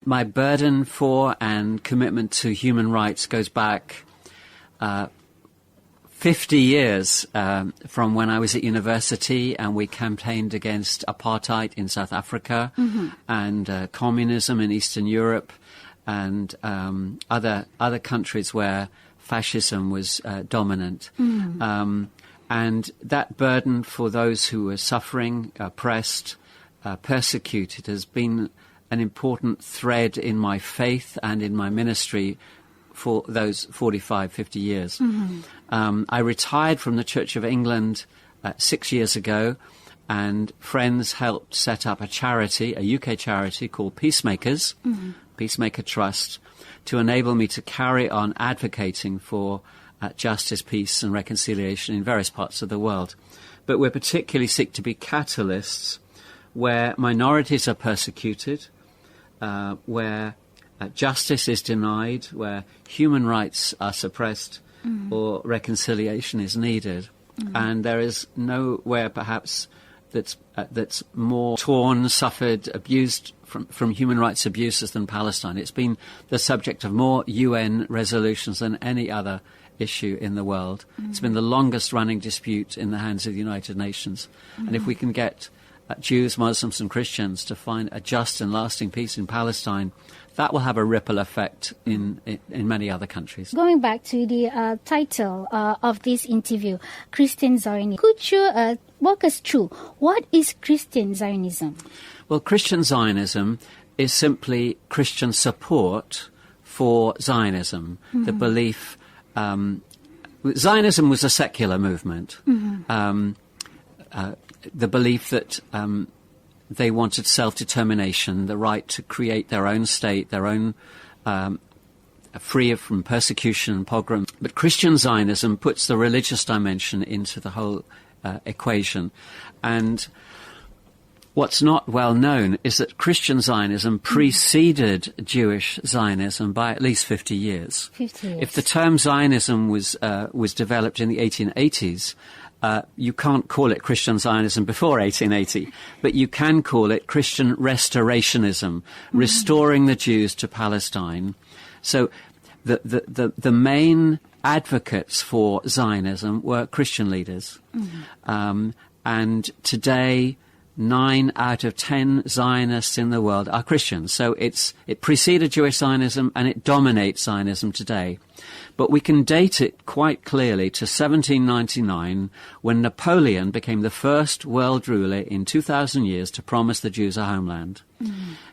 My burden for and commitment to human rights goes back 50 years from when I was at university and we campaigned against apartheid in South Africa and communism in Eastern Europe and other countries where fascism was dominant. And that burden for those who were suffering, oppressed, persecuted has been an important thread in my faith and in my ministry for those 45, 50 years. I retired from the Church of England 6 years ago, and friends helped set up a charity, a UK charity called Peacemakers, Peacemaker Trust, to enable me to carry on advocating for justice, peace and reconciliation in various parts of the world. But we particularly seek to be catalysts where minorities are persecuted, where justice is denied, where human rights are suppressed or reconciliation is needed. And there is nowhere perhaps that's more torn, suffered, abused from human rights abuses than Palestine. It's been the subject of more UN resolutions than any other issue in the world. It's been the longest running dispute in the hands of the United Nations. And if we can get Jews, Muslims and Christians to find a just and lasting peace in Palestine, that will have a ripple effect in many other countries. Going back to the title of this interview, Christian Zionism, could you walk us through what is Christian Zionism? Well, Christian Zionism is simply Christian support for Zionism, the belief. Zionism was a secular movement. The belief that they wanted self-determination, the right to create their own state, their own free from persecution and pogrom. But Christian Zionism puts the religious dimension into the whole equation. And what's not well known is that Christian Zionism preceded Jewish Zionism by at least 50 years. 50 years. If the term Zionism was developed in the 1880s, you can't call it Christian Zionism before 1880, but you can call it Christian restorationism, restoring the Jews to Palestine. So the main advocates for Zionism were Christian leaders. And today, 9 out of 10 Zionists in the world are Christians. So it preceded Jewish Zionism and it dominates Zionism today. But we can date it quite clearly to 1799, when Napoleon became the first world ruler in 2,000 years to promise the Jews a homeland.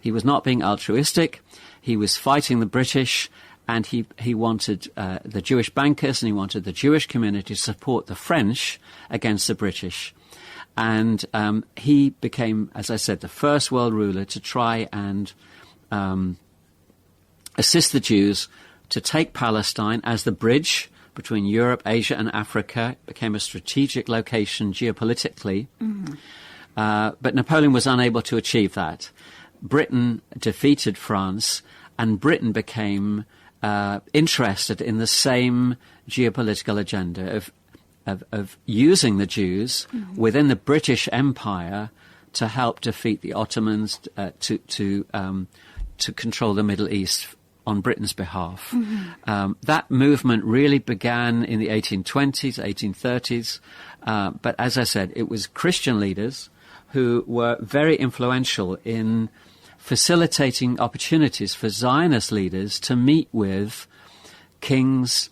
He was not being altruistic. He was fighting the British, and he wanted the Jewish bankers and he wanted the Jewish community to support the French against the British. And he became, as I said, the first world ruler to try and assist the Jews to take Palestine as the bridge between Europe, Asia and Africa. It became a strategic location geopolitically. But Napoleon was unable to achieve that. Britain defeated France, and Britain became interested in the same geopolitical agenda of using the Jews within the British Empire to help defeat the Ottomans, to control the Middle East on Britain's behalf. That movement really began in the 1820s, 1830s. But as I said, it was Christian leaders who were very influential in facilitating opportunities for Zionist leaders to meet with kings,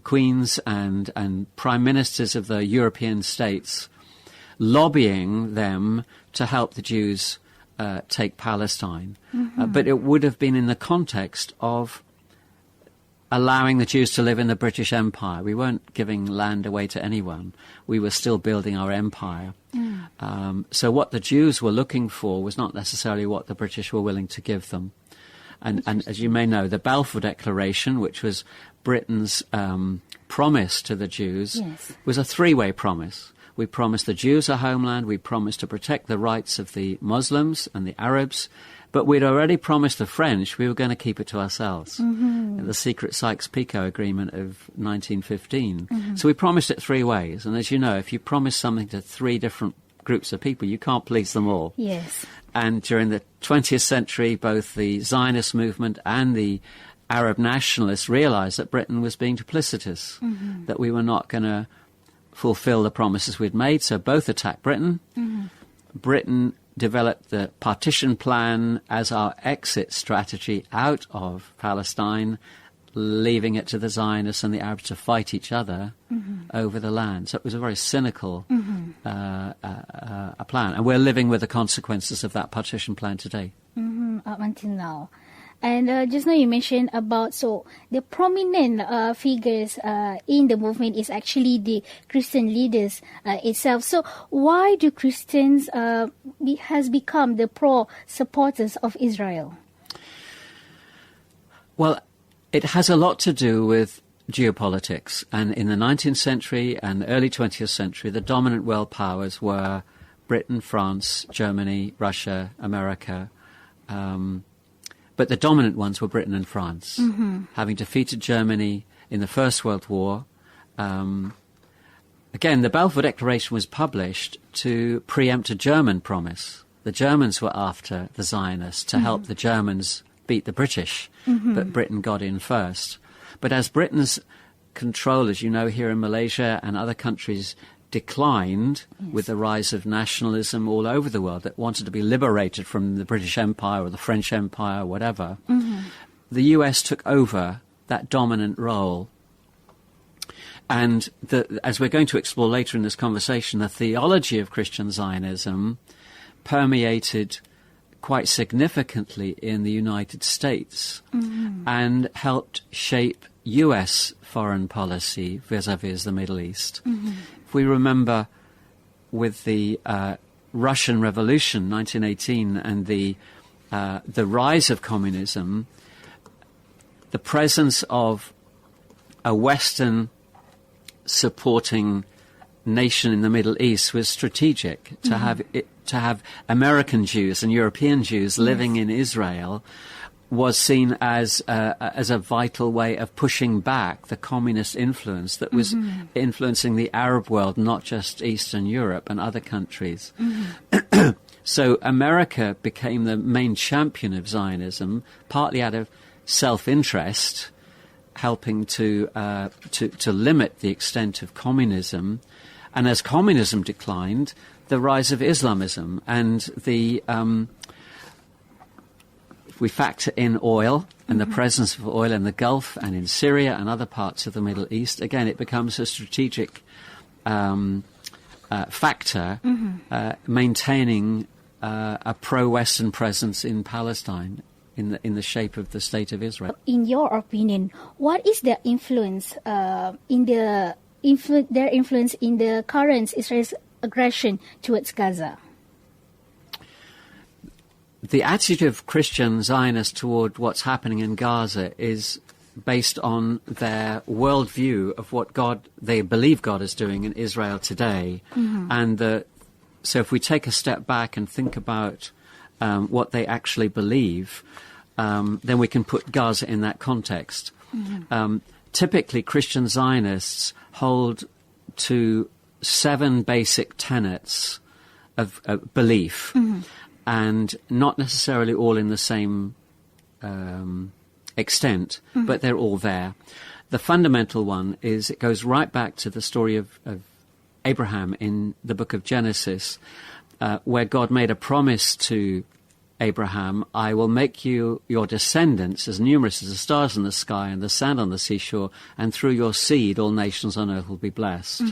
queens and prime ministers of the European states, lobbying them to help the Jews take Palestine. But it would have been in the context of allowing the Jews to live in the British Empire. We weren't giving land away to anyone. We were still building our empire. So what the Jews were looking for was not necessarily what the British were willing to give them. And as you may know, the Balfour Declaration, which was Britain's promise to the Jews, was a three-way promise. We promised the Jews a homeland, we promised to protect the rights of the Muslims and the Arabs, but we'd already promised the French we were going to keep it to ourselves. The secret Sykes-Picot Agreement of 1915. So we promised it three ways. And as you know, if you promise something to three different groups of people. You can't please them all. Yes. And during the 20th century, both the Zionist movement and the Arab nationalists realized that Britain was being duplicitous, that we were not going to fulfill the promises we'd made, so both attacked Britain. Britain developed the partition plan as our exit strategy out of Palestine, leaving it to the Zionists and the Arabs to fight each other over the land. So it was a very cynical a plan. And we're living with the consequences of that partition plan today. Up until now. And just now you mentioned about, so the prominent figures in the movement is actually the Christian leaders itself. So why do Christians has become the pro-supporters of Israel? Well, it has a lot to do with geopolitics. And in the 19th century and early 20th century, the dominant world powers were Britain, France, Germany, Russia, America. But the dominant ones were Britain and France. Having defeated Germany in the First World War. Again, the Balfour Declaration was published to preempt a German promise. The Germans were after the Zionists to help the Germans beat the British, but Britain got in first. But as Britain's control, as you know, here in Malaysia and other countries declined with the rise of nationalism all over the world that wanted to be liberated from the British Empire or the French Empire or whatever, the US took over that dominant role. And as we're going to explore later in this conversation, the theology of Christian Zionism permeated quite significantly in the United States and helped shape US foreign policy vis-à-vis the Middle East. If we remember with the Russian Revolution, 1918, and the rise of communism, the presence of a Western supporting nation in the Middle East was strategic. To have American Jews and European Jews living in Israel was seen as a vital way of pushing back the communist influence that was influencing the Arab world, not just Eastern Europe and other countries. So America became the main champion of Zionism, partly out of self-interest, helping to limit the extent of communism. And as communism declined, the rise of Islamism and the if we factor in oil and the presence of oil in the Gulf and in Syria and other parts of the Middle East, again, it becomes a strategic factor maintaining a pro-Western presence in Palestine in the shape of the State of Israel. In your opinion, what is their influence their influence in the current Israel's aggression towards Gaza? The attitude of Christian Zionists toward what's happening in Gaza is based on their worldview of what they believe God is doing in Israel today. And so if we take a step back and think about what they actually believe, then we can put Gaza in that context. Typically, Christian Zionists hold to 7 basic tenets of belief, and not necessarily all in the same extent, but they're all there. The fundamental one is it goes right back to the story of Abraham in the book of Genesis, where God made a promise to Abraham, I will make you your descendants as numerous as the stars in the sky and the sand on the seashore, and through your seed all nations on earth will be blessed.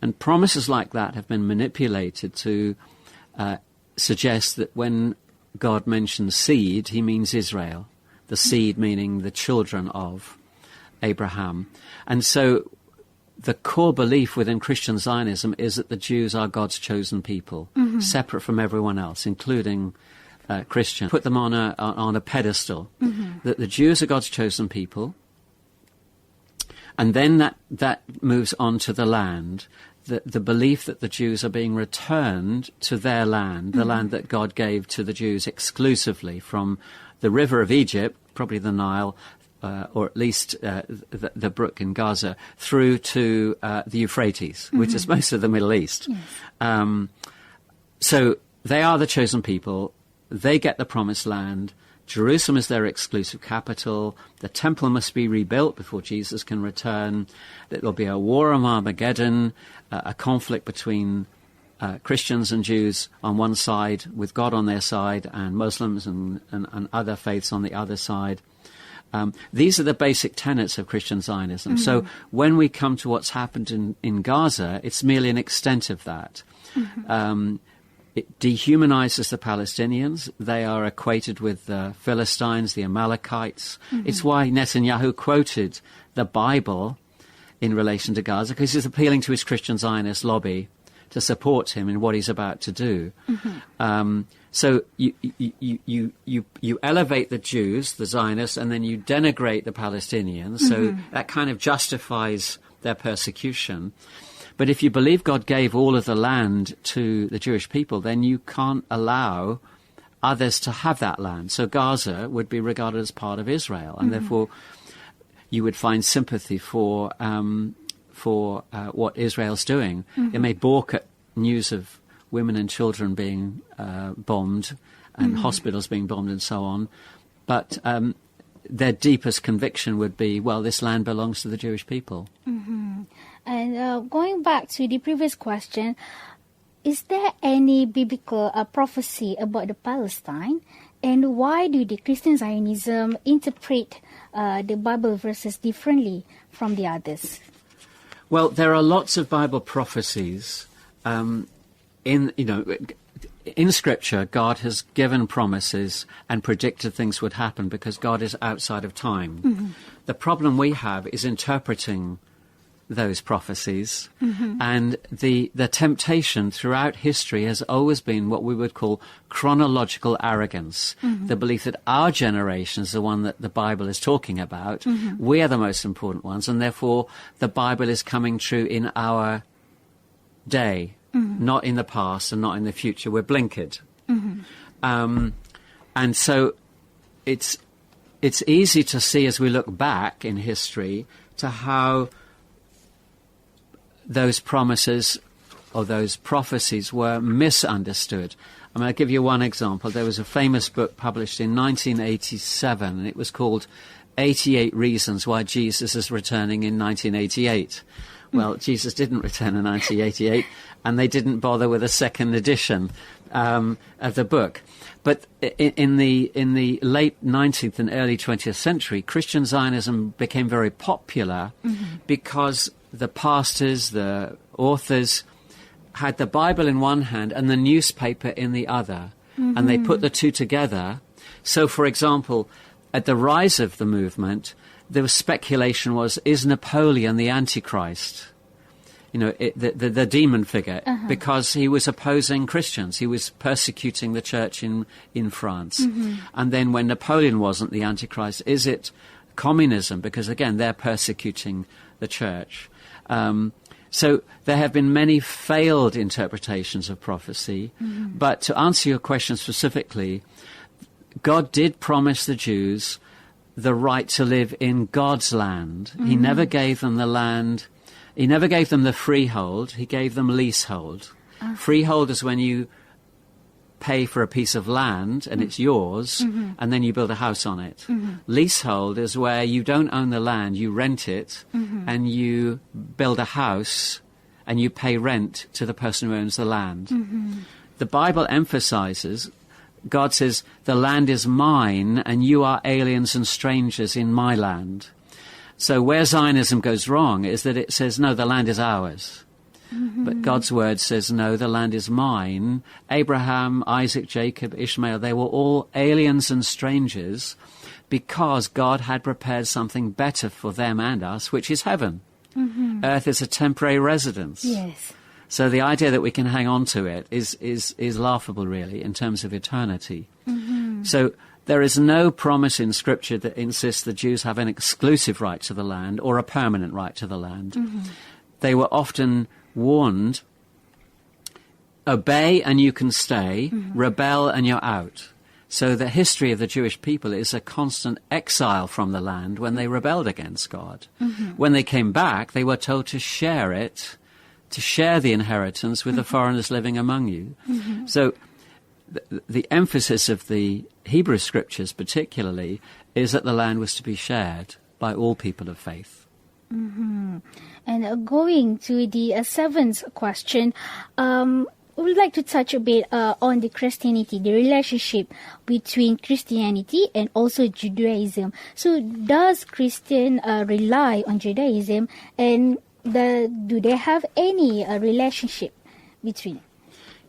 And promises like that have been manipulated to suggest that when God mentions seed, he means Israel, the seed meaning the children of Abraham. And so the core belief within Christian Zionism is that the Jews are God's chosen people, separate from everyone else, including Christian. Put them on a pedestal, that the Jews are God's chosen people, and then that moves on to the land. The belief that the Jews are being returned to their land, the land that God gave to the Jews exclusively from the river of Egypt, probably the Nile, or at least the brook in Gaza, through to the Euphrates, which is most of the Middle East. So they are the chosen people. They get the promised land. Jerusalem is their exclusive capital. The temple must be rebuilt before Jesus can return. There'll be a war of Armageddon, a conflict between Christians and Jews on one side, with God on their side, and Muslims and other faiths on the other side. These are the basic tenets of Christian Zionism. Mm-hmm. So when we come to what's happened in Gaza, it's merely an extent of that. Mm-hmm. It dehumanizes the Palestinians. They are equated with the Philistines, the Amalekites. Mm-hmm. It's why Netanyahu quoted the Bible in relation to Gaza, because he's appealing to his Christian Zionist lobby to support him in what he's about to do. Mm-hmm. So you elevate the Jews, the Zionists, and then you denigrate the Palestinians. Mm-hmm. So that kind of justifies their persecution. But if you believe God gave all of the land to the Jewish people, then you can't allow others to have that land. So Gaza would be regarded as part of Israel, and therefore you would find sympathy for what Israel's doing. Mm-hmm. It may balk at news of women and children being bombed and hospitals being bombed and so on, but their deepest conviction would be, well, this land belongs to the Jewish people. Mm-hmm. And going back to the previous question, is there any biblical prophecy about the Palestine? And why do the Christian Zionism interpret the Bible verses differently from the others? Well, there are lots of Bible prophecies. In Scripture, God has given promises and predicted things would happen because God is outside of time. Mm-hmm. The problem we have is interpreting those prophecies, and the temptation throughout history has always been what we would call chronological arrogance, the belief that our generation is the one that the Bible is talking about, we are the most important ones, and therefore the Bible is coming true in our day, not in the past and not in the future. We're blinkered. And so it's easy to see as we look back in history to how those promises or those prophecies were misunderstood. I'm going to give you one example. There was a famous book published in 1987, and it was called 88 Reasons Why Jesus is Returning in 1988. Well, Jesus didn't return in 1988, and they didn't bother with a second edition of the book. But in the late 19th and early 20th century, Christian Zionism became very popular because the pastors, the authors, had the Bible in one hand and the newspaper in the other, and they put the two together. So, for example, at the rise of the movement, there was speculation is Napoleon the Antichrist? The demon figure, because he was opposing Christians. He was persecuting the church in France. And then when Napoleon wasn't the Antichrist, is it communism? Because, again, they're persecuting the church. So there have been many failed interpretations of prophecy. But to answer your question specifically, God did promise the Jews the right to live in God's land. He never gave them the land. He never gave them the freehold. He gave them leasehold. Freehold is when you pay for a piece of land and it's yours, and then you build a house on it. Leasehold is where you don't own the land, you rent it, and you build a house and you pay rent to the person who owns the land. The Bible emphasizes, God says, the land is mine and you are aliens and strangers in my land. So where Zionism goes wrong is that it says, no, the land is ours. But God's word says, no, the land is mine. Abraham, Isaac, Jacob, Ishmael, they were all aliens and strangers because God had prepared something better for them and us, which is heaven. Earth is a temporary residence. Yes. So the idea that we can hang on to it is laughable, really, in terms of eternity. So there is no promise in Scripture that insists the Jews have an exclusive right to the land or a permanent right to the land. They were often warned, obey and you can stay, rebel and you're out. So the history of the Jewish people is a constant exile from the land when they rebelled against God. When they came back, they were told to share it, share the inheritance with the foreigners living among you. So the emphasis of the Hebrew scriptures particularly is that the land was to be shared by all people of faith. And going to the seventh question, we would like to touch a bit on the Christianity, the relationship between Christianity and also Judaism. So does Christian rely on Judaism, and do they have any relationship between?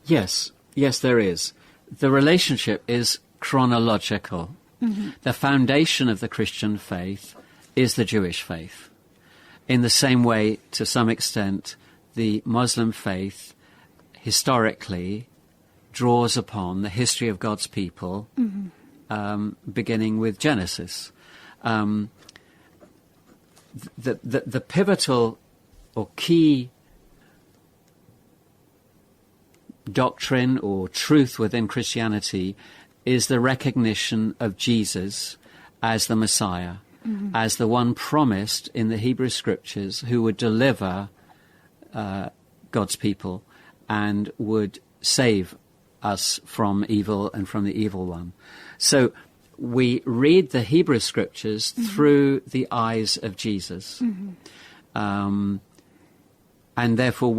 Yes, there is. The relationship is chronological. The foundation of the Christian faith is the Jewish faith. In the same way, to some extent, the Muslim faith historically draws upon the history of God's people, beginning with Genesis. The pivotal or key doctrine or truth within Christianity is the recognition of Jesus as the Messiah, as the one promised in the Hebrew Scriptures who would deliver God's people and would save us from evil and from the evil one. So we read the Hebrew Scriptures through the eyes of Jesus. And therefore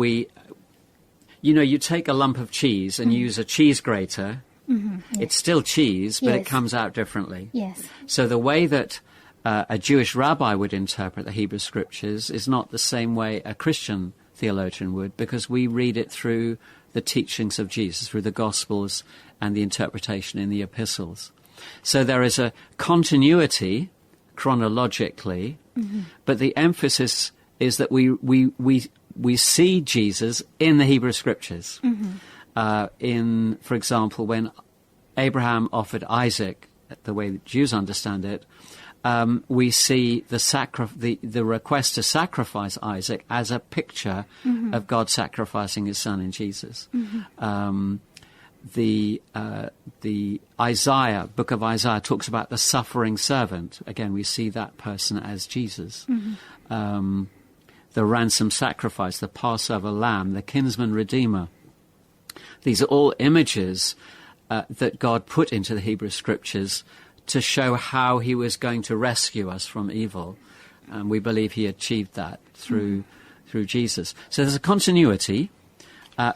you take a lump of cheese and use a cheese grater. It's still cheese, but it comes out differently. So the way that a Jewish rabbi would interpret the Hebrew Scriptures is not the same way a Christian theologian would, because we read it through the teachings of Jesus, through the Gospels and the interpretation in the epistles. So there is a continuity chronologically, but the emphasis is that we see Jesus in the Hebrew Scriptures. For example, when Abraham offered Isaac, the way that Jews understand it, we see the request to sacrifice Isaac as a picture of God sacrificing his son in Jesus. The book of Isaiah talks about the suffering servant. Again, we see that person as Jesus. The ransom sacrifice, the Passover lamb, the kinsman redeemer. These are all images that God put into the Hebrew Scriptures to show how he was going to rescue us from evil. And we believe he achieved that through Jesus. So there's a continuity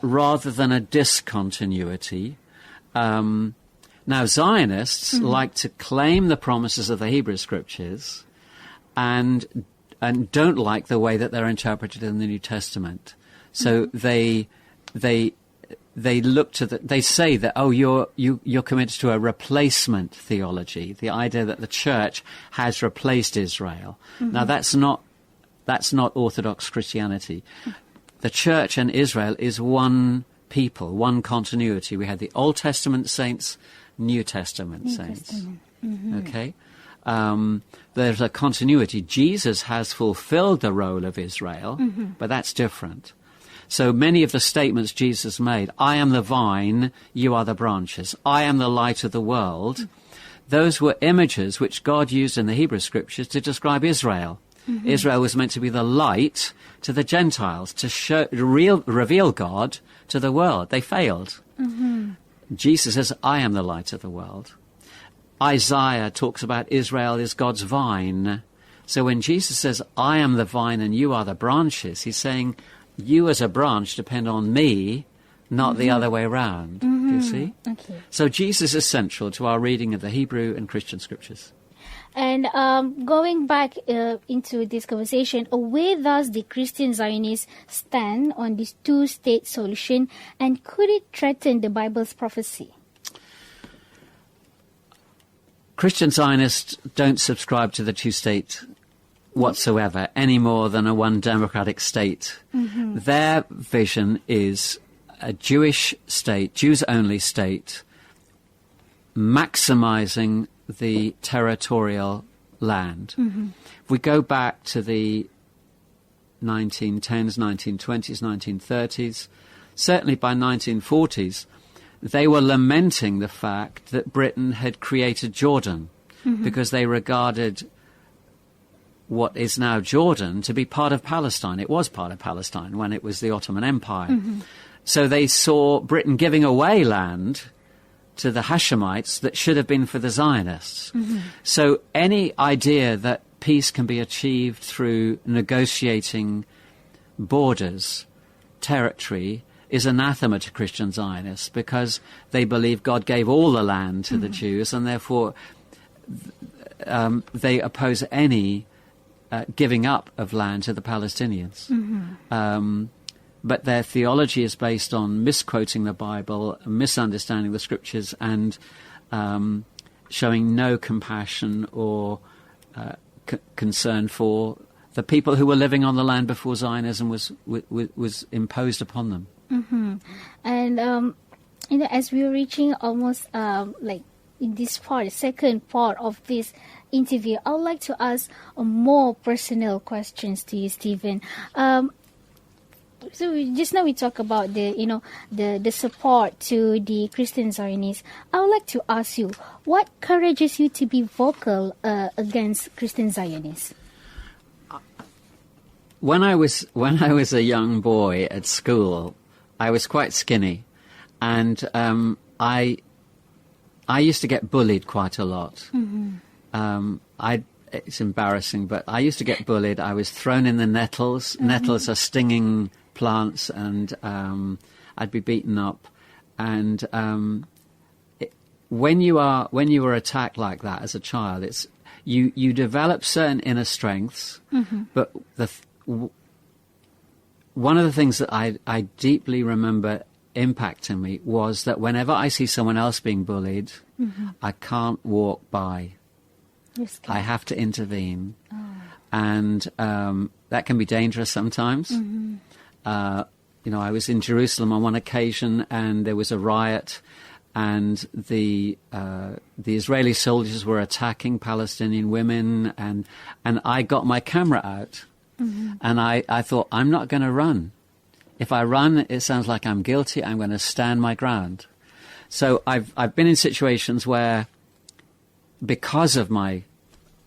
rather than a discontinuity. Now, Zionists like to claim the promises of the Hebrew Scriptures and don't like the way that they're interpreted in the New Testament. So they look to they say that, you're committed to a replacement theology, the idea that the church has replaced Israel. Now that's not Orthodox Christianity. The church and Israel is one people, one continuity. We had the Old Testament saints, New Testament saints. Okay? There's a continuity. Jesus has fulfilled the role of Israel, but that's different. So many of the statements Jesus made, I am the vine, you are the branches, I am the light of the world, those were images which God used in the Hebrew Scriptures to describe Israel. Israel was meant to be the light to the Gentiles, to reveal God to the world. They failed. Jesus says, I am the light of the world. Isaiah talks about Israel as God's vine. So when Jesus says, I am the vine and you are the branches, he's saying, you as a branch depend on me, not the other way around. Do you see? Okay. So Jesus is central to our reading of the Hebrew and Christian Scriptures. And going back into this conversation, where does the Christian Zionists stand on this two-state solution, and could it threaten the Bible's prophecy? Christian Zionists don't subscribe to the two-state whatsoever, any more than a one democratic state. Their vision is a Jewish state, Jews-only state, maximizing the territorial land. If we go back to the 1910s, 1920s, 1930s, certainly by 1940s, they were lamenting the fact that Britain had created Jordan because they regarded what is now Jordan to be part of Palestine. It was part of Palestine when it was the Ottoman Empire. Mm-hmm. So they saw Britain giving away land to the Hashemites that should have been for the Zionists. Mm-hmm. So any idea that peace can be achieved through negotiating borders, territory, is anathema to Christian Zionists, because they believe God gave all the land to the Jews, and therefore they oppose any giving up of land to the Palestinians. Mm-hmm. But their theology is based on misquoting the Bible, misunderstanding the scriptures, and showing no compassion or concern for the people who were living on the land before Zionism was imposed upon them. Mm-hmm. And as we're reaching almost like in this part, second part of this interview, I would like to ask more personal questions to you, Stephen. So just now we talk about the support to the Christian Zionists. I would like to ask you, what encourages you to be vocal against Christian Zionists? When I was a young boy at school, I was quite skinny, and I used to get bullied quite a lot. Mm-hmm. It's embarrassing, but I used to get bullied. I was thrown in the nettles. Mm-hmm. Nettles are stinging plants, and I'd be beaten up. And when you were attacked like that as a child, it's you develop certain inner strengths. Mm-hmm. But one of the things that I deeply remember impacting me was that whenever I see someone else being bullied, mm-hmm. I can't walk by. I have to intervene. Oh. And that can be dangerous sometimes. Mm-hmm. I was in Jerusalem on one occasion, and there was a riot, and the Israeli soldiers were attacking Palestinian women, and I got my camera out. Mm-hmm. And I thought, I'm not going to run. If I run, it sounds like I'm guilty. I'm going to stand my ground. So I've been in situations where, because of my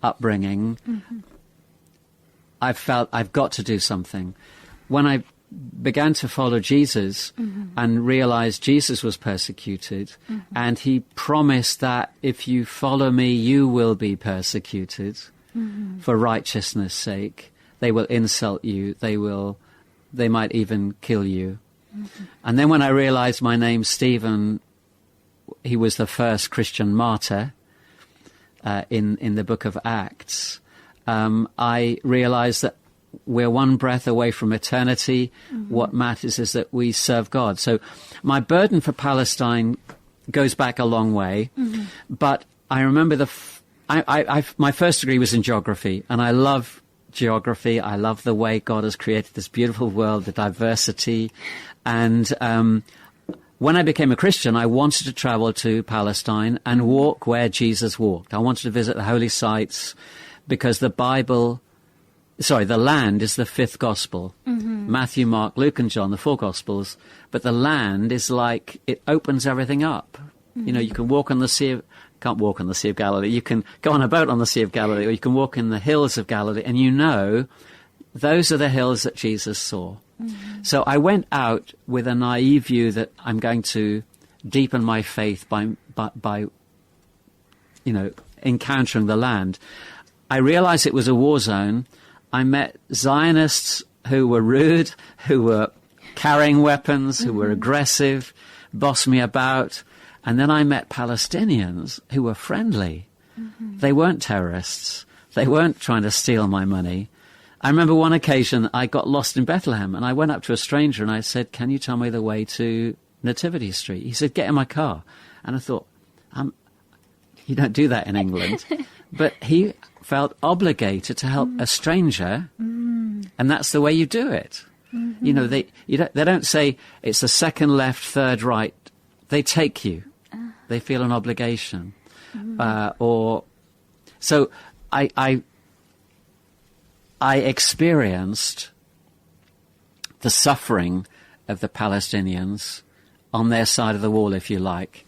upbringing, mm-hmm. I've felt I've got to do something. When I began to follow Jesus, mm-hmm. and realized Jesus was persecuted, mm-hmm. and he promised that if you follow me, you will be persecuted, mm-hmm. for righteousness' sake. They will insult you. They might even kill you. Mm-hmm. And then when I realized my name's Stephen, he was the first Christian martyr in the book of Acts, I realized that we're one breath away from eternity. Mm-hmm. What matters is that we serve God. So my burden for Palestine goes back a long way. Mm-hmm. But I remember my first degree was in geography, and I love geography. I love the way God has created this beautiful world, the diversity. And when I became a Christian, I wanted to travel to Palestine and walk where Jesus walked. I wanted to visit the holy sites, because the land is the fifth gospel. Mm-hmm. Matthew, Mark, Luke, and John, the four gospels. But the land is like, it opens everything up. Mm-hmm. You can walk on the sea can't walk on the Sea of Galilee. You can go on a boat on the Sea of Galilee, or you can walk in the hills of Galilee, and those are the hills that Jesus saw. Mm-hmm. So I went out with a naive view that I'm going to deepen my faith by encountering the land. I realized it was a war zone. I met Zionists who were rude, who were carrying weapons, who were aggressive, bossed me about. And then I met Palestinians who were friendly. Mm-hmm. They weren't terrorists. They weren't trying to steal my money. I remember one occasion I got lost in Bethlehem, and I went up to a stranger and I said, "Can you tell me the way to Nativity Street?" He said, "Get in my car." And I thought, you don't do that in England. But he felt obligated to help a stranger, and that's the way you do it. Mm-hmm. They don't say it's the second left, third right. They take you. They feel an obligation. So I experienced the suffering of the Palestinians on their side of the wall, if you like.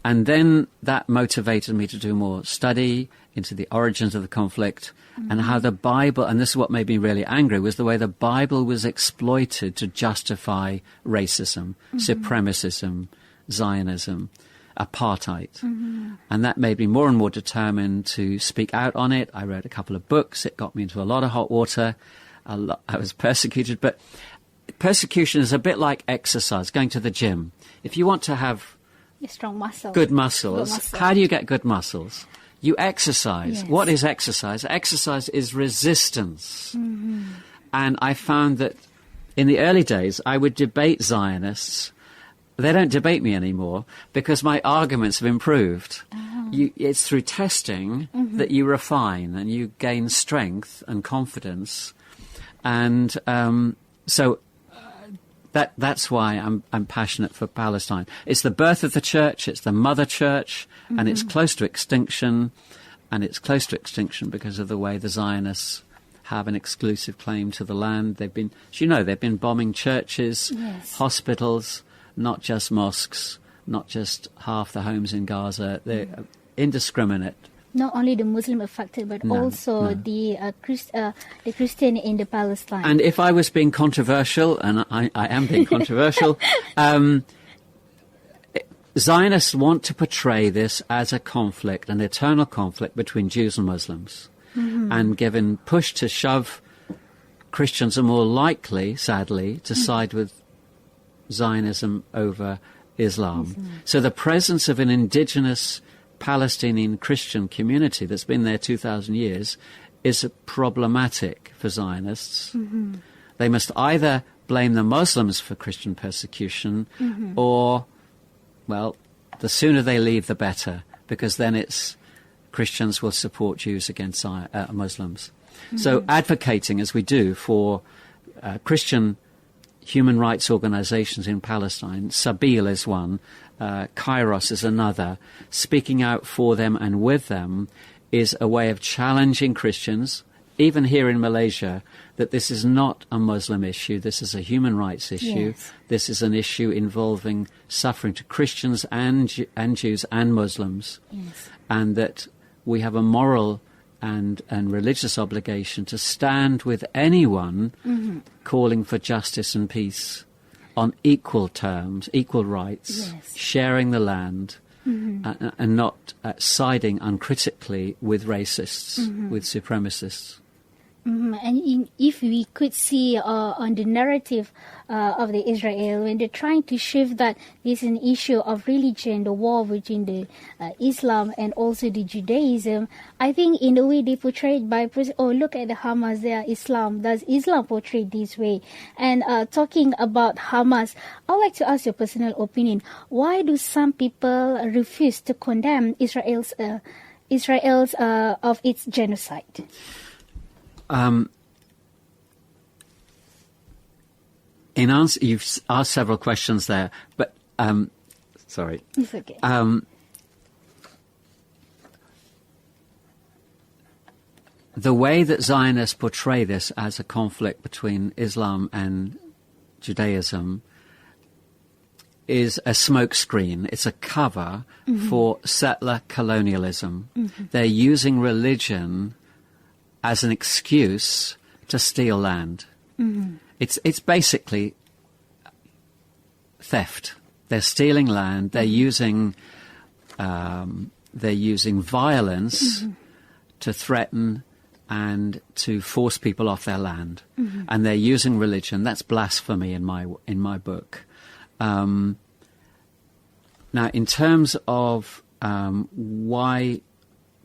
And then that motivated me to do more study into the origins of the conflict and how the Bible, and this is what made me really angry, was the way the Bible was exploited to justify racism, supremacism, Zionism, apartheid. And that made me more and more determined to speak out on it. I wrote a couple of books. It got me into a lot of hot water. I was persecuted, but persecution is a bit like exercise, going to the gym. If you want to have strong muscle, good muscles, how do you get good muscles? You exercise. Yes. What is exercise? Exercise is resistance. And I found that in the early days, I would debate Zionists. They don't debate me anymore because my arguments have improved. It's through testing that you refine and you gain strength and confidence. And so that's why I'm passionate for Palestine. It's the birth of the church, it's the mother church, and it's close to extinction. And it's close to extinction because of the way the Zionists have an exclusive claim to the land. They've been, as you know, they've been bombing churches, hospitals, not just mosques, not just half the homes in Gaza. They're indiscriminate. Not only the Muslim affected, but also the Christian in the Palestine. And if I was being controversial, and I am being controversial, Zionists want to portray this as a conflict, an eternal conflict between Jews and Muslims. And given push to shove, Christians are more likely, sadly, to side with Zionism over Islam. So the presence of an indigenous Palestinian Christian community that's been there 2,000 years is problematic for Zionists. They must either blame the Muslims for Christian persecution or, well, the sooner they leave the better, because then it's Christians will support Jews against Muslims. So advocating, as we do, for Christian human rights organizations in Palestine, Sabil is one, Kairos is another, speaking out for them and with them is a way of challenging Christians, even here in Malaysia, that this is not a Muslim issue, this is a human rights issue, this is an issue involving suffering to Christians and Jews and Muslims, and that we have a moral and religious obligation to stand with anyone calling for justice and peace on equal terms, equal rights, sharing the land, and not siding uncritically with racists, with supremacists. And if we could see on the narrative of the Israel, when they're trying to shift that this is an issue of religion, the war between the Islam and also the Judaism, I think in the way they portray it by, look at the Hamas, they are Islam. Does Islam portray this way? And talking about Hamas, I'd like to ask your personal opinion. Why do some people refuse to condemn Israel's of its genocide? In answer, you've asked several questions there, but sorry. It's okay. The way that Zionists portray this as a conflict between Islam and Judaism is a smokescreen. It's a cover for settler colonialism. They're using religion as an excuse to steal land. It's basically theft. They're stealing land. They're using violence to threaten and to force people off their land, and they're using religion. That's blasphemy in my book. Now, in terms of why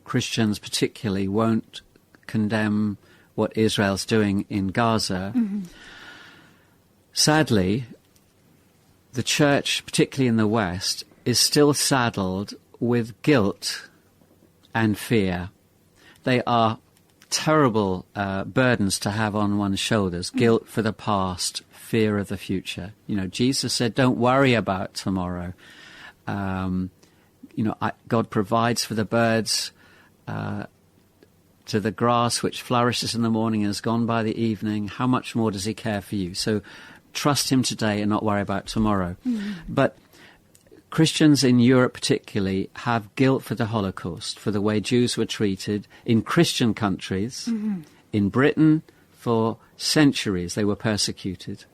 Christians particularly won't condemn what Israel's doing in Gaza, sadly, the church, particularly in the West, is still saddled with guilt and fear. They are terrible burdens to have on one's shoulders. Guilt for the past, fear of the future. You know, Jesus said, don't worry about tomorrow. God provides for the birds, to the grass which flourishes in the morning and is gone by the evening. How much more does he care for you? So trust him today and not worry about tomorrow. But Christians in Europe particularly have guilt for the Holocaust, for the way Jews were treated in Christian countries. In Britain, for centuries, they were persecuted.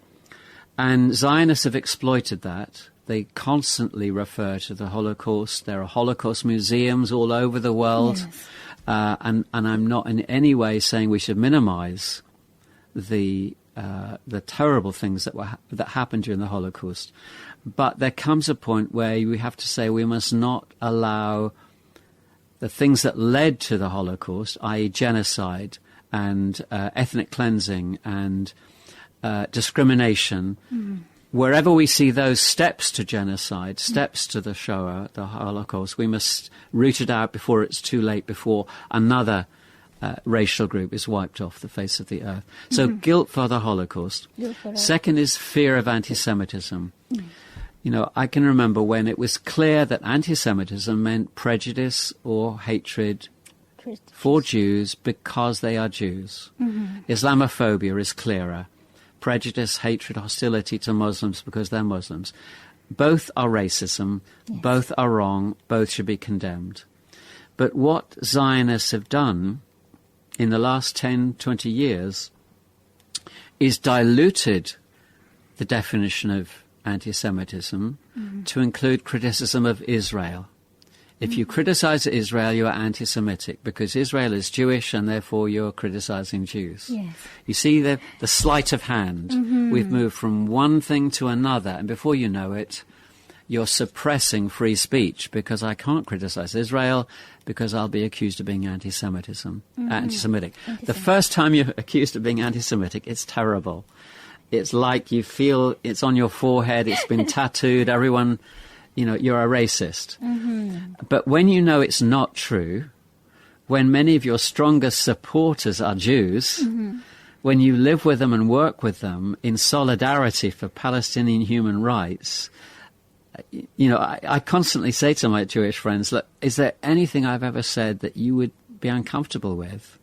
And Zionists have exploited that. They constantly refer to the Holocaust. There are Holocaust museums all over the world. Yes. And I'm not in any way saying we should minimize the terrible things that happened during the Holocaust. But there comes a point where we have to say we must not allow the things that led to the Holocaust, i.e. genocide and ethnic cleansing and discrimination, wherever we see those steps to genocide, steps to the Shoah, the Holocaust, we must root it out before it's too late, before another racial group is wiped off the face of the earth. So guilt for the Holocaust. Second is fear of anti-Semitism. You know, I can remember when it was clear that anti-Semitism meant prejudice or hatred for Jews because they are Jews. Islamophobia is clearer. Prejudice, hatred, hostility to Muslims because they're Muslims. Both are racism, both are wrong, both should be condemned. But what Zionists have done in the last 10, 20 years is diluted the definition of anti-Semitism to include criticism of Israel. If you criticize Israel, you are anti-Semitic because Israel is Jewish and therefore you're criticizing Jews. Yes. You see the sleight of hand. We've moved from one thing to another, and before you know it, you're suppressing free speech because I can't criticize Israel because I'll be accused of being anti-Semitic. The first time you're accused of being anti-Semitic, it's terrible. It's like you feel it's on your forehead, it's been tattooed, everyone, you know, you're a racist. But when you know it's not true, when many of your strongest supporters are Jews, when you live with them and work with them in solidarity for Palestinian human rights, you know, I constantly say to my Jewish friends, look, is there anything I've ever said that you would be uncomfortable with,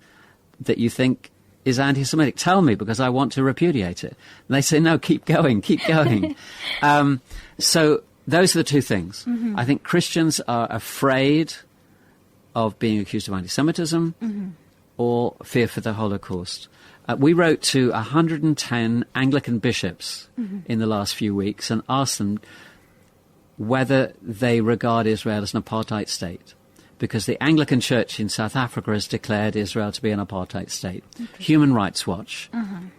that you think is anti-Semitic? Tell me, because I want to repudiate it. And they say, no, keep going, keep going. So those are the two things. I think Christians are afraid of being accused of anti-Semitism or fear for the Holocaust. We wrote to 110 Anglican bishops in the last few weeks and asked them whether they regard Israel as an apartheid state, because the Anglican Church in South Africa has declared Israel to be an apartheid state. Human Rights Watch,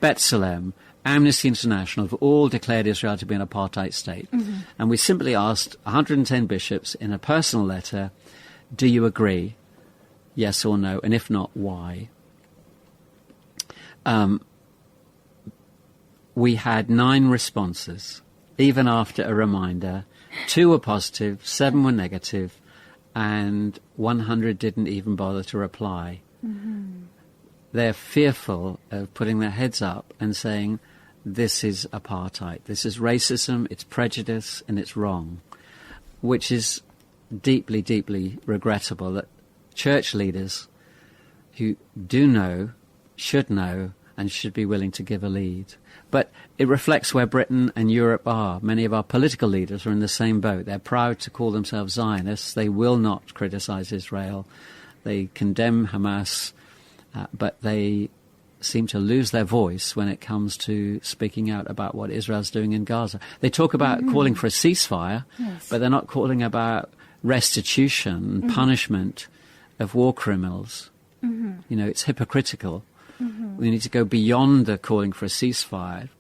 Bethlehem, Amnesty International have all declared Israel to be an apartheid state. And we simply asked 110 bishops in a personal letter, do you agree? Yes or no? And if not, why? We had 9 responses, even after a reminder. 2 were positive, 7 were negative, and 100 didn't even bother to reply. They're fearful of putting their heads up and saying, this is apartheid, this is racism, it's prejudice, and it's wrong, which is deeply, deeply regrettable that church leaders who do know, should know, and should be willing to give a lead. But it reflects where Britain and Europe are. Many of our political leaders are in the same boat. They're proud to call themselves Zionists. They will not criticize Israel. They condemn Hamas, but they seem to lose their voice when it comes to speaking out about what Israel's doing in Gaza. They talk about calling for a ceasefire, but they're not calling about restitution and punishment of war criminals. You know, it's hypocritical. We need to go beyond the calling for a ceasefire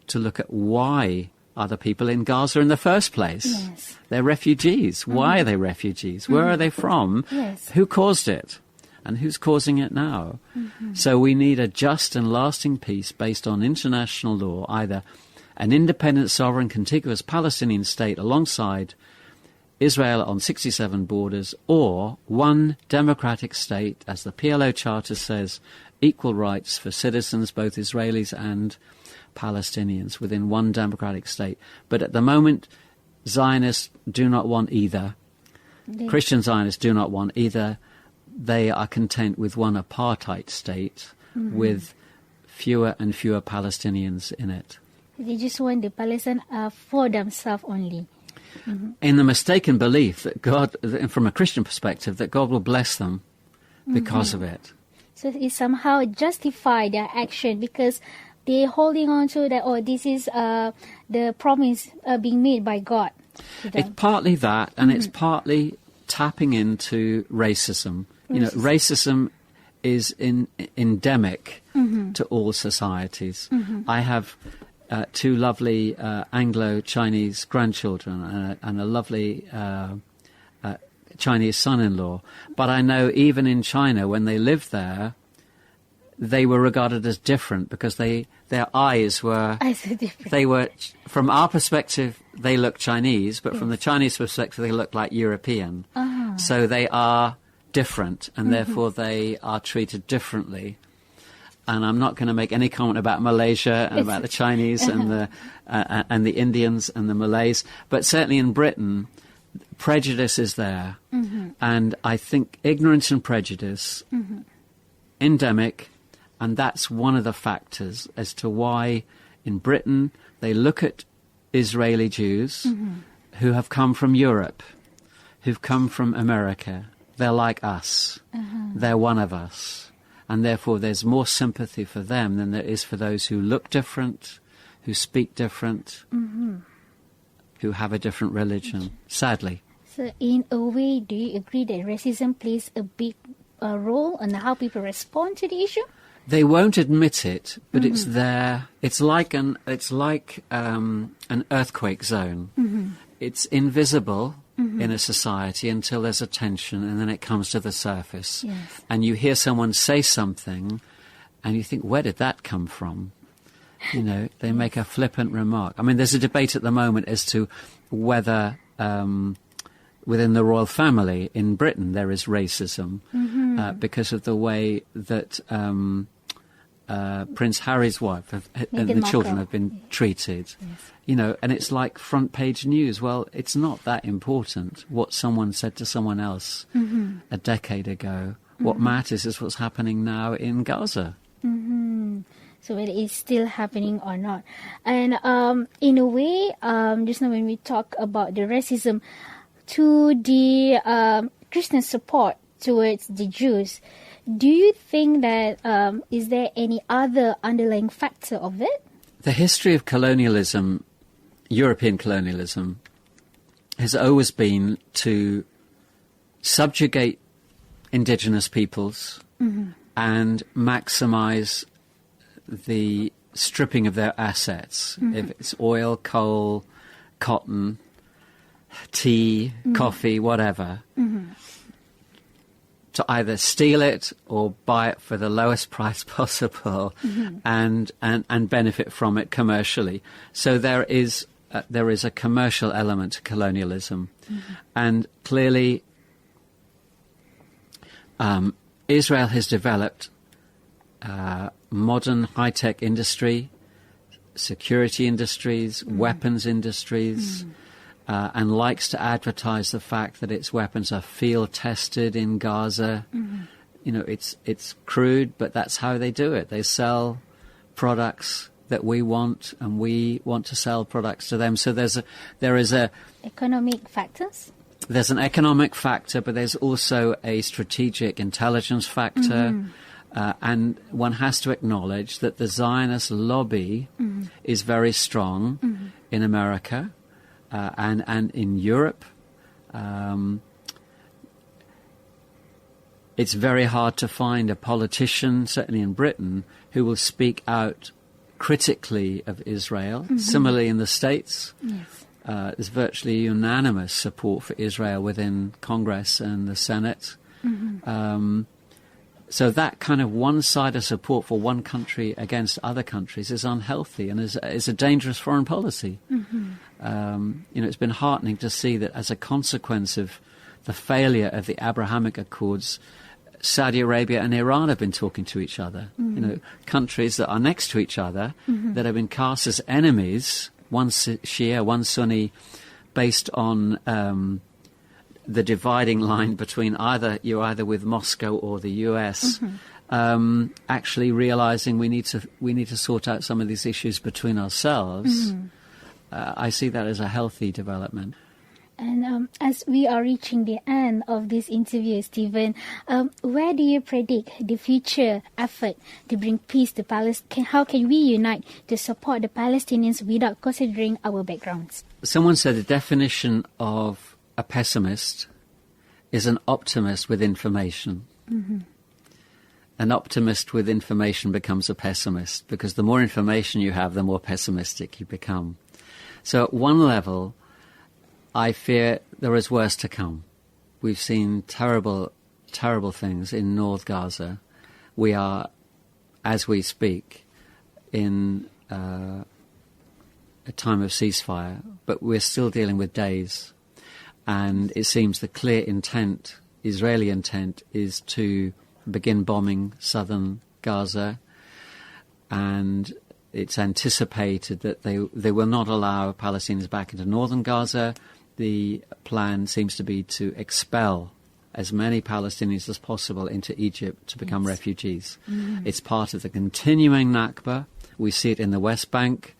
to look at why are the people in Gaza in the first place. They're refugees. Why are they refugees? Where are they from? Who caused it? And who's causing it now? So we need a just and lasting peace based on international law, either an independent, sovereign, contiguous Palestinian state alongside Israel on 67 borders, or one democratic state, as the PLO Charter says, equal rights for citizens, both Israelis and Palestinians, within one democratic state. But at the moment, Zionists do not want either. Christian Zionists do not want either. They are content with one apartheid state with fewer and fewer Palestinians in it. They just want the Palestine for themselves only. in the mistaken belief that God, from a Christian perspective, that God will bless them because of it. So it somehow justify their action because they're holding on to that, this is the promise being made by God to them. It's partly that, and it's partly tapping into racism. You know, racism is endemic to all societies. I have two lovely Anglo-Chinese grandchildren and a lovely Chinese son-in-law. But I know even in China, when they lived there, they were regarded as different because their eyes were... They were, from our perspective, they look Chinese, but from the Chinese perspective, they look like European. So they are different, and therefore they are treated differently. And I'm not going to make any comment about Malaysia and about the Chinese and the Indians and the Malays, but certainly in Britain, prejudice is there. And I think ignorance and prejudice, endemic, and that's one of the factors as to why in Britain they look at Israeli Jews who have come from Europe, who've come from America. They're like us. They're one of us. And therefore there's more sympathy for them than there is for those who look different, who speak different, who have a different religion, sadly. So in a way, do you agree that racism plays a big role in how people respond to the issue? They won't admit it, but it's there. It's like an earthquake zone. It's invisible in a society until there's a tension, and then it comes to the surface. And you hear someone say something, and you think, where did that come from? You know, they make a flippant remark. I mean, there's a debate at the moment as to whether within the royal family in Britain there is racism because of the way that Prince Harry's wife and the children have been treated. You know, and it's like front page news. Well, it's not that important what someone said to someone else a decade ago. What matters is what's happening now in Gaza. So whether it's still happening or not. And in a way, just now when we talk about the racism to the Christian support towards the Jews, do you think that is there any other underlying factor of it? The history of colonialism, European colonialism, has always been to subjugate indigenous peoples and maximize the stripping of their assets. If it's oil, coal, cotton, tea, coffee, whatever, to either steal it or buy it for the lowest price possible and benefit from it commercially. So there is a commercial element to colonialism. And clearly Israel has developed modern high-tech industry, security industries, weapons industries, and likes to advertise the fact that its weapons are field-tested in Gaza. You know, it's crude, but that's how they do it. They sell products that we want, and we want to sell products to them. So there is a economic factors. There's an economic factor, but there's also a strategic intelligence factor. And one has to acknowledge that the Zionist lobby is very strong in America and in Europe. It's very hard to find a politician, certainly in Britain, who will speak out critically of Israel. Similarly in the States, there's virtually unanimous support for Israel within Congress and the Senate. So that kind of one-sided support for one country against other countries is unhealthy and is a dangerous foreign policy. You know, it's been heartening to see that as a consequence of the failure of the Abrahamic Accords, Saudi Arabia and Iran have been talking to each other. You know, countries that are next to each other that have been cast as enemies, one Shia, one Sunni, based on the dividing line between you're either with Moscow or the US, actually realizing we need to sort out some of these issues between ourselves. I see that as a healthy development. And as we are reaching the end of this interview, Stephen, where do you predict the future effort to bring peace to Palestine? How can we unite to support the Palestinians without considering our backgrounds? Someone said the definition of a pessimist is an optimist with information. Mm-hmm. An optimist with information becomes a pessimist, because the more information you have, the more pessimistic you become. So at one level, I fear there is worse to come. We've seen terrible, terrible things in North Gaza. We are, as we speak, in a time of ceasefire, but we're still dealing with days. And it seems the clear intent, Israeli intent, is to begin bombing southern Gaza, and it's anticipated that they will not allow Palestinians back into northern Gaza. The plan seems to be to expel as many Palestinians as possible into Egypt to become refugees. Mm. It's part of the continuing Nakba. We see it in the West Bank,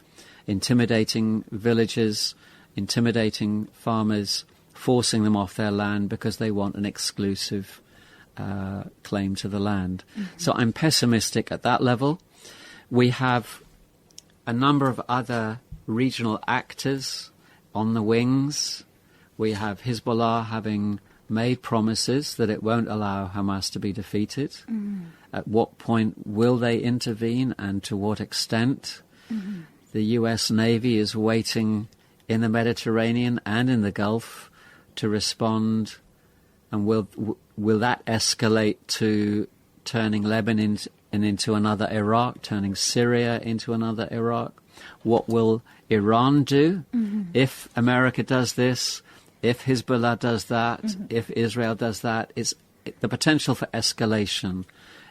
intimidating villages, intimidating farmers, forcing them off their land because they want an exclusive claim to the land. Mm-hmm. So I'm pessimistic at that level. We have a number of other regional actors on the wings. We have Hezbollah having made promises that it won't allow Hamas to be defeated. Mm-hmm. At what point will they intervene, and to what extent? Mm-hmm. The US Navy is waiting in the Mediterranean and in the Gulf to respond, and will that escalate to turning Lebanon into another Iraq, turning Syria into another Iraq? What will Iran do if America does this, if Hezbollah does that, if Israel does that? The potential for escalation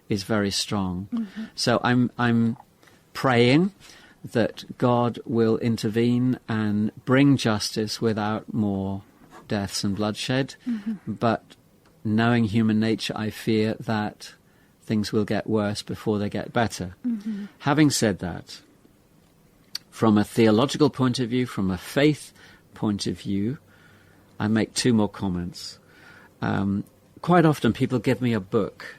is very strong. So I'm praying that God will intervene and bring justice without more deaths and bloodshed, but knowing human nature, I fear that things will get worse before they get better. Mm-hmm. Having said that, from a theological point of view, from a faith point of view, I make two more comments. Quite often people give me a book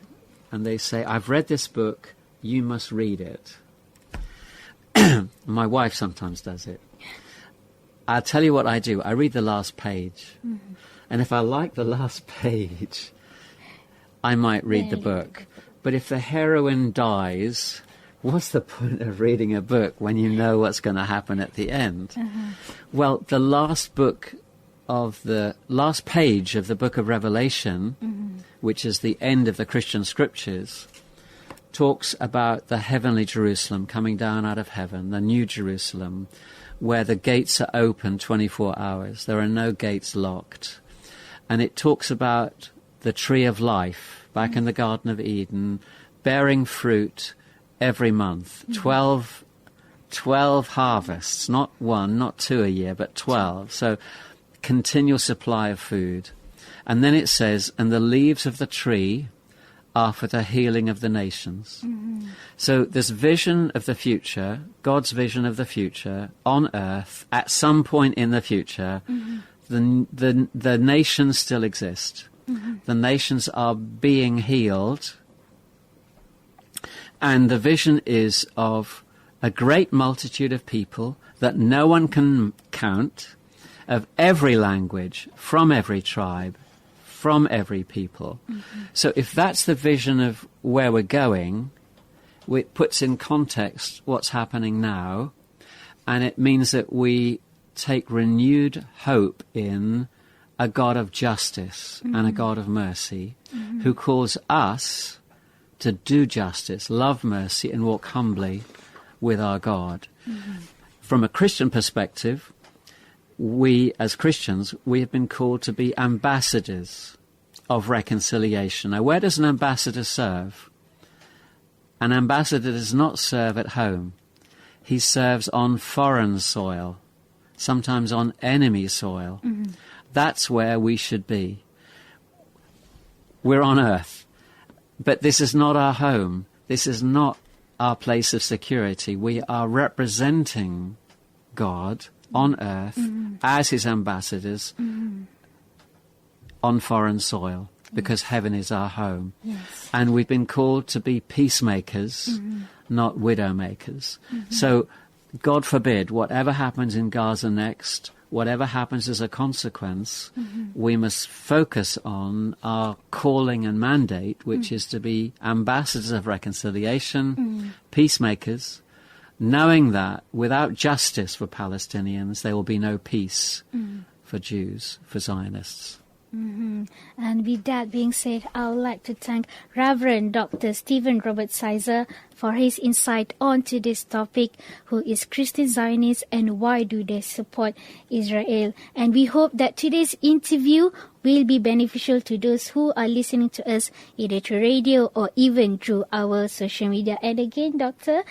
and they say, I've read this book, you must read it. My wife sometimes does it. I'll tell you what I do. I read the last page. Mm-hmm. And if I like the last page, I might read the book. But if the heroine dies, what's the point of reading a book when you know what's going to happen at the end? Well, the last page of the book of Revelation, which is the end of the Christian scriptures, talks about the heavenly Jerusalem coming down out of heaven, the new Jerusalem, where the gates are open 24 hours. There are no gates locked. And it talks about the tree of life back in the Garden of Eden, bearing fruit every month. 12 harvests, not one, not two a year, but 12. So continual supply of food. And then it says, and the leaves of the tree are for the healing of the nations. So this vision of the future, God's vision of the future on earth, at some point in the future, the nations still exist. The nations are being healed. And the vision is of a great multitude of people that no one can count, of every language, from every tribe, from every people. So if that's the vision of where we're going, it puts in context what's happening now, and it means that we take renewed hope in a God of justice and a God of mercy who calls us to do justice, love mercy, and walk humbly with our God. From a Christian perspective, we as Christians, we have been called to be ambassadors of reconciliation. Now, where does an ambassador serve? An ambassador does not serve at home. He serves on foreign soil, sometimes on enemy soil. That's where we should be. We're on earth, but this is not our home. This is not our place of security. We are representing God on earth as his ambassadors on foreign soil, because heaven is our home. Yes. And we've been called to be peacemakers, not widow makers. So, God forbid, whatever happens in Gaza next, whatever happens as a consequence, we must focus on our calling and mandate, which is to be ambassadors of reconciliation, peacemakers, knowing that without justice for Palestinians, there will be no peace for Jews, for Zionists. And with that being said, I would like to thank Reverend Dr. Stephen Robert Sizer for his insight onto this topic, who is Christian Zionist and why do they support Israel. And we hope that today's interview will be beneficial to those who are listening to us either through radio or even through our social media. And again, Doctor,